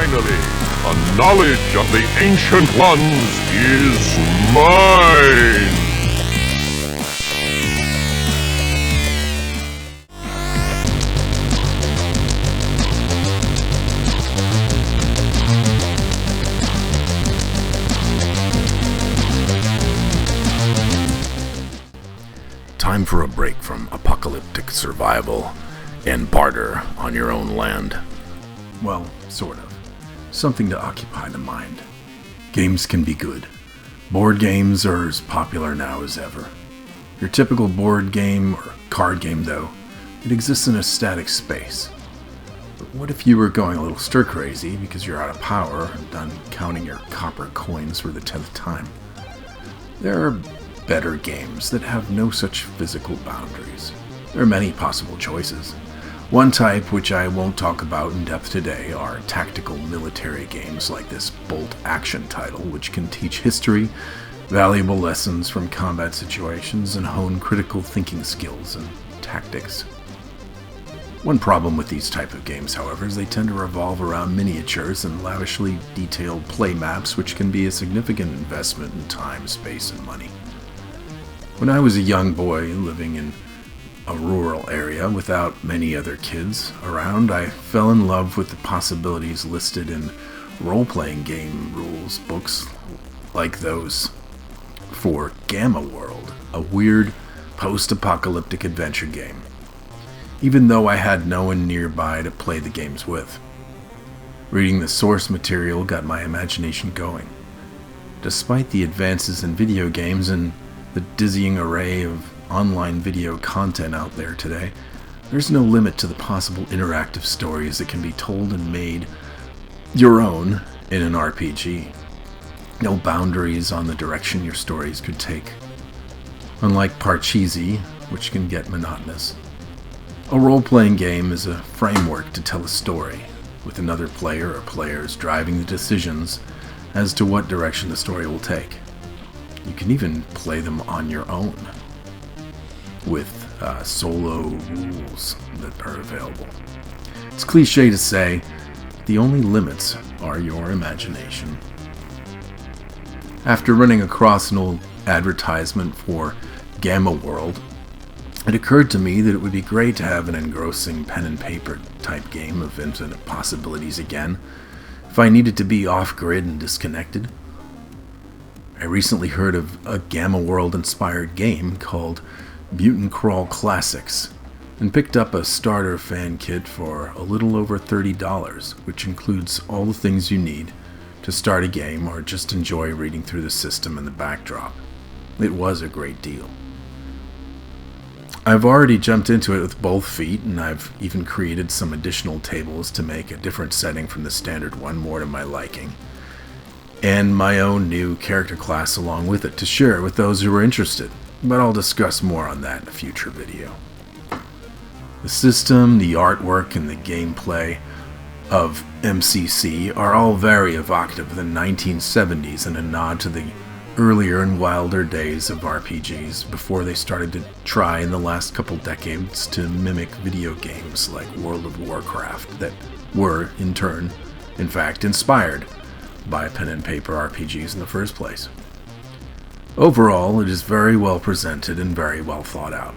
Finally, the knowledge of the Ancient Ones is mine! Time for a break from apocalyptic survival and barter on your own land. Well, sort of. Something to occupy the mind. Games can be good. Board games are as popular now as ever. Your typical board game or card game, though, it exists in a static space. But what if you were going a little stir-crazy because you're out of power and done counting your copper coins for the 10th time? There are better games that have no such physical boundaries. There are many possible choices. One type, which I won't talk about in depth today, are tactical military games like this Bolt Action title, which can teach history, valuable lessons from combat situations, and hone critical thinking skills and tactics. One problem with these type of games, however, is they tend to revolve around miniatures and lavishly detailed play maps, which can be a significant investment in time, space, and money. When I was a young boy living in a rural area without many other kids around, I fell in love with the possibilities listed in role-playing game rules books like those for Gamma World, a weird post-apocalyptic adventure game, even though I had no one nearby to play the games with. Reading the source material got my imagination going. Despite the advances in video games and the dizzying array of online video content out there today, there's no limit to the possible interactive stories that can be told and made your own in an RPG. No boundaries on the direction your stories could take. Unlike Parcheesi, which can get monotonous, a role-playing game is a framework to tell a story, with another player or players driving the decisions as to what direction the story will take. You can even play them on your own, with solo rules that are available. It's cliche to say, the only limits are your imagination. After running across an old advertisement for Gamma World, it occurred to me that it would be great to have an engrossing pen and paper type game of infinite possibilities again, if I needed to be off-grid and disconnected. I recently heard of a Gamma World inspired game called Mutant Classics, and picked up a starter fan kit for a little over $30, which includes all the things you need to start a game or just enjoy reading through the system and the backdrop. It was a great deal. I've already jumped into it with both feet, and I've even created some additional tables to make a different setting from the standard one more to my liking, and my own new character class along with it to share with those who are interested. But I'll discuss more on that in a future video. The system, the artwork, and the gameplay of MCC are all very evocative of the 1970s and a nod to the earlier and wilder days of RPGs before they started to try in the last couple decades to mimic video games like World of Warcraft that were, in turn, in fact, inspired by pen and paper RPGs in the first place. Overall, it is very well presented and very well thought out.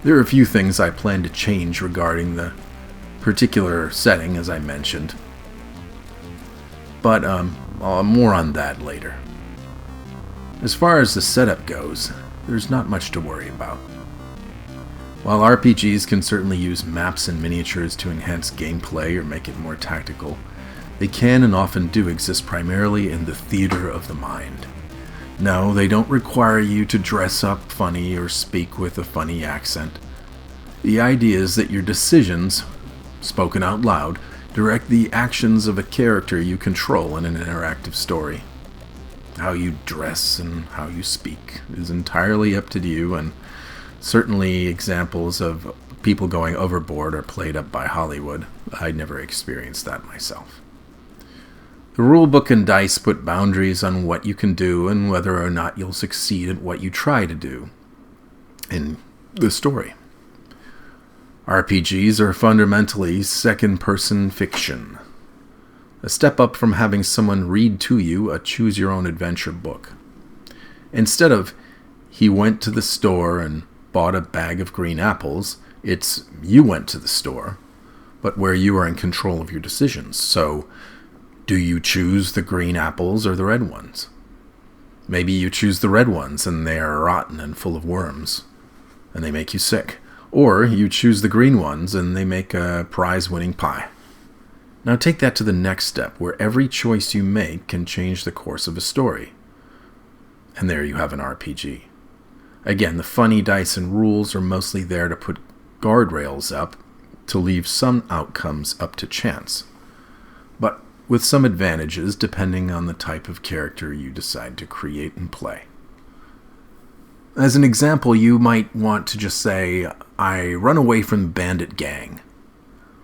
There are a few things I plan to change regarding the particular setting, as I mentioned, but more on that later. As far as the setup goes, there's not much to worry about. While RPGs can certainly use maps and miniatures to enhance gameplay or make it more tactical, they can and often do exist primarily in the theater of the mind. No, they don't require you to dress up funny or speak with a funny accent. The idea is that your decisions, spoken out loud, direct the actions of a character you control in an interactive story. How you dress and how you speak is entirely up to you, and certainly examples of people going overboard are played up by Hollywood. I never experienced that myself. The rulebook and dice put boundaries on what you can do and whether or not you'll succeed at what you try to do in the story. RPGs are fundamentally second-person fiction. a step up from having someone read to you a choose-your-own-adventure book. Instead of, he went to the store and bought a bag of green apples, it's, you went to the store, but where you are in control of your decisions. So, do you choose the green apples or the red ones? Maybe you choose the red ones and they are rotten and full of worms, and they make you sick. Or you choose the green ones and they make a prize-winning pie. Now take that to the next step, where every choice you make can change the course of a story. And there you have an RPG. Again, the funny dice and rules are mostly there to put guardrails up, to leave some outcomes up to chance, but with some advantages depending on the type of character you decide to create and play. As an example, you might want to just say, I run away from the bandit gang.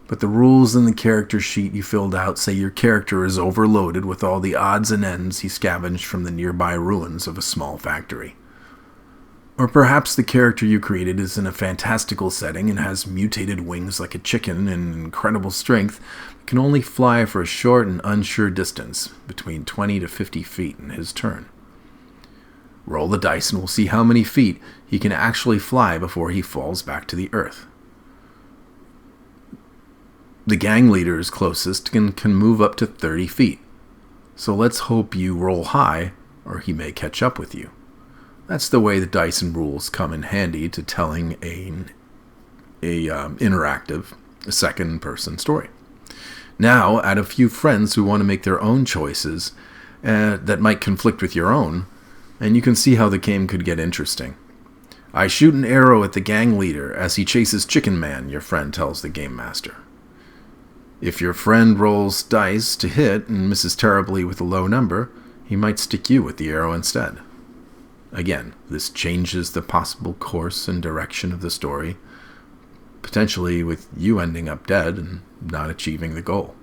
But the rules in the character sheet you filled out say your character is overloaded with all the odds and ends he scavenged from the nearby ruins of a small factory. Or perhaps the character you created is in a fantastical setting and has mutated wings like a chicken and incredible strength, but can only fly for a short and unsure distance, between 20 to 50 feet in his turn. Roll the dice and we'll see how many feet he can actually fly before he falls back to the earth. The gang leaders closest can move up to 30 feet, so let's hope you roll high or he may catch up with you. That's the way the dice and rules come in handy to telling a interactive second-person story. Now, add a few friends who want to make their own choices that might conflict with your own, and you can see how the game could get interesting. I shoot an arrow at the gang leader as he chases Chicken Man, your friend tells the game master. If your friend rolls dice to hit and misses terribly with a low number, he might stick you with the arrow instead. Again, this changes the possible course and direction of the story, potentially with you ending up dead and not achieving the goal.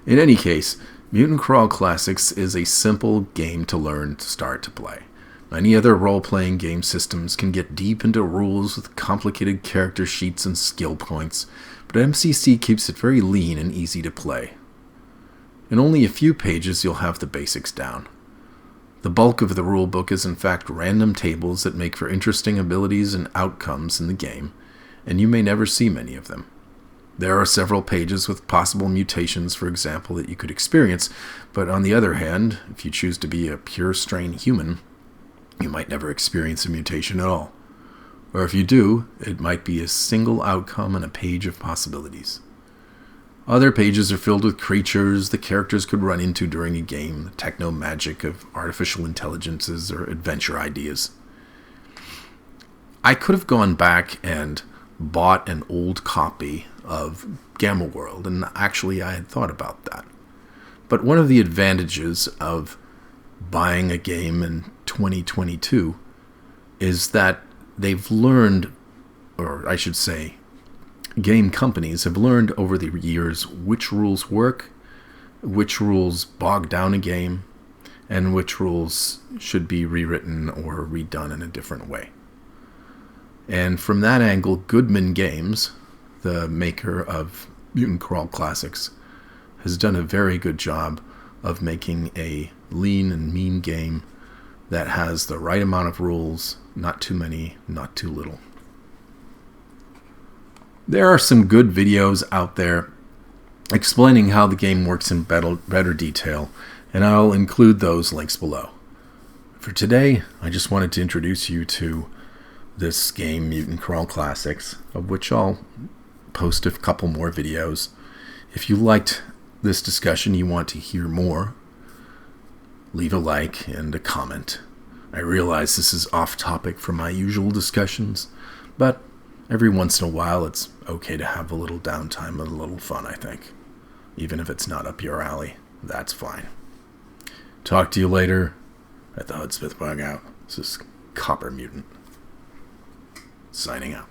In any case, Mutant Crawl Classics is a simple game to learn to start to play. Many other role-playing game systems can get deep into rules with complicated character sheets and skill points, but MCC keeps it very lean and easy to play. In only a few pages you'll have the basics down. The bulk of the rulebook is in fact random tables that make for interesting abilities and outcomes in the game, and you may never see many of them. There are several pages with possible mutations, for example, that you could experience, but on the other hand, if you choose to be a pure strain human, you might never experience a mutation at all. Or if you do, it might be a single outcome and a page of possibilities. Other pages are filled with creatures the characters could run into during a game, the techno-magic of artificial intelligences or adventure ideas. I could have gone back and bought an old copy of Gamma World, and actually I had thought about that. But one of the advantages of buying a game in 2022 is that they've learned, or I should say, game companies have learned over the years which rules work, which rules bog down a game, and which rules should be rewritten or redone in a different way. And from that angle, Goodman Games, the maker of Mutant Crawl Classics, has done a very good job of making a lean and mean game that has the right amount of rules, not too many, not too little. There are some good videos out there explaining how the game works in better detail, and I'll include those links below. For today, I just wanted to introduce you to this game, Mutant Crawl Classics, of which I'll post a couple more videos. If you liked this discussion, you want to hear more, leave a like and a comment. I realize this is off topic from my usual discussions, but every once in a while it's okay to have a little downtime and a little fun, I think. Even if it's not up your alley, that's fine. Talk to you later at the Hudsmith Bug Out. This is Copper Mutant, signing out.